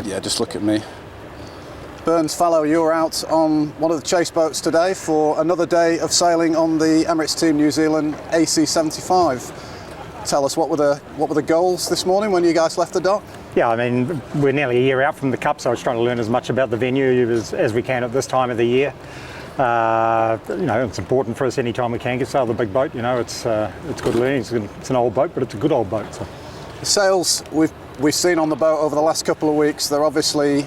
Yeah, just look at me. Burns, Fallow, you're out on one of the chase boats today for another day of sailing on the Emirates Team New Zealand AC75. Tell us, what were the goals this morning when you guys left the dock? Yeah, I mean, we're nearly a year out from the Cup, so I was trying to learn as much about the venue as we can at this time of the year. It's important for us any time we can get sail the big boat. It's good learning. It's an old boat, but it's a good old boat. So. The sails we've seen on the boat over the last couple of weeks, they're obviously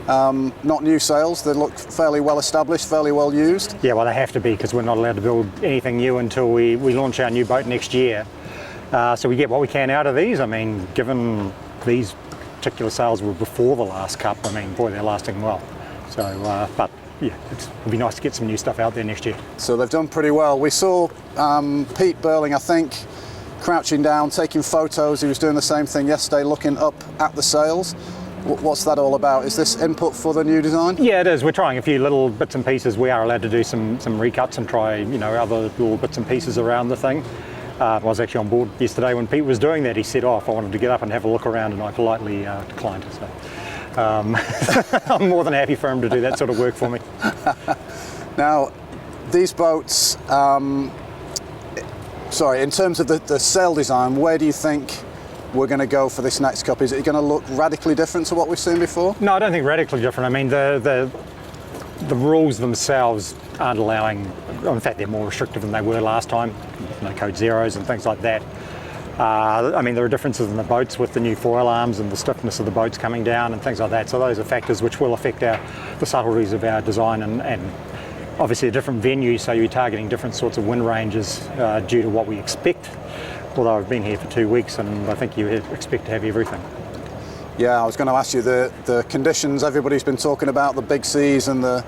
not new sails. They look fairly well established, fairly well used. Yeah, well, they have to be, because we're not allowed to build anything new until we launch our new boat next year. So we get what we can out of these. I mean, given these particular sails were before the last Cup, I mean, boy, they're lasting well. So, but yeah, it'll be nice to get some new stuff out there next year. So they've done pretty well. We saw Pete Burling, I think, crouching down, taking photos. He was doing the same thing yesterday, looking up at the sails. What's that all about? Is this input for the new design? Yeah, it is. We're trying a few little bits and pieces. We are allowed to do some recuts and try, other little bits and pieces around the thing. I was actually on board yesterday when Pete was doing that. He said off. I wanted to get up and have a look around, and I politely declined. So I'm more than happy for him to do that sort of work for me. Now, these boats, in terms of the sail design, where do you think we're going to go for this next Cup? Is it going to look radically different to what we've seen before? No, I don't think radically different. I mean, the rules themselves aren't allowing, in fact, they're more restrictive than they were last time. Code zeros and things like that. I mean, there are differences in the boats with the new foil arms and the stiffness of the boats coming down and things like that. So those are factors which will affect the subtleties of our design, and obviously a different venue, so you're targeting different sorts of wind ranges due to what we expect. Although I've been here for 2 weeks, and I think you expect to have everything. Yeah, I was going to ask you the conditions. Everybody's been talking about the big seas and the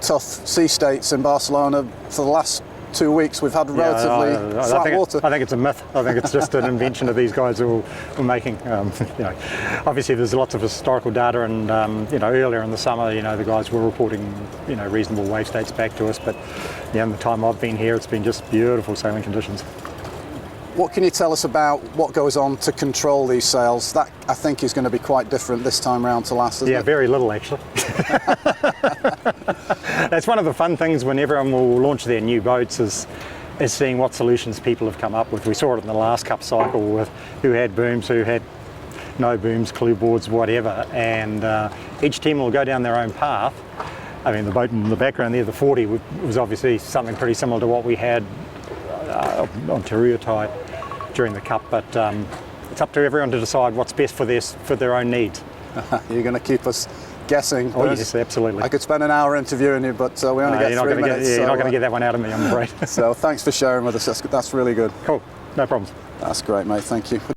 tough sea states in Barcelona. For the last 2 weeks we've had relatively flat water. I think it's a myth. I think it's just an invention of these guys who are making. Obviously there's lots of historical data, and earlier in the summer, the guys were reporting reasonable wave states back to us. But in the time I've been here, it's been just beautiful sailing conditions. What can you tell us about what goes on to control these sails? That, I think, is going to be quite different this time round to last, isn't it? Yeah, very little actually. That's one of the fun things when everyone will launch their new boats is seeing what solutions people have come up with. We saw it in the last Cup cycle with who had booms, who had no booms, clue boards, whatever, and each team will go down their own path. I mean, the boat in the background there, the 40, was obviously something pretty similar to what we had on Taurua Tide during the Cup, but it's up to everyone to decide what's best for their own needs. You're going to keep us guessing. Oh yes, absolutely. I could spend an hour interviewing you, but we only get 3 minutes. You're not going to get that one out of me, I'm afraid. So thanks for sharing with us. That's really good. Cool, no problems. That's great, mate. Thank you.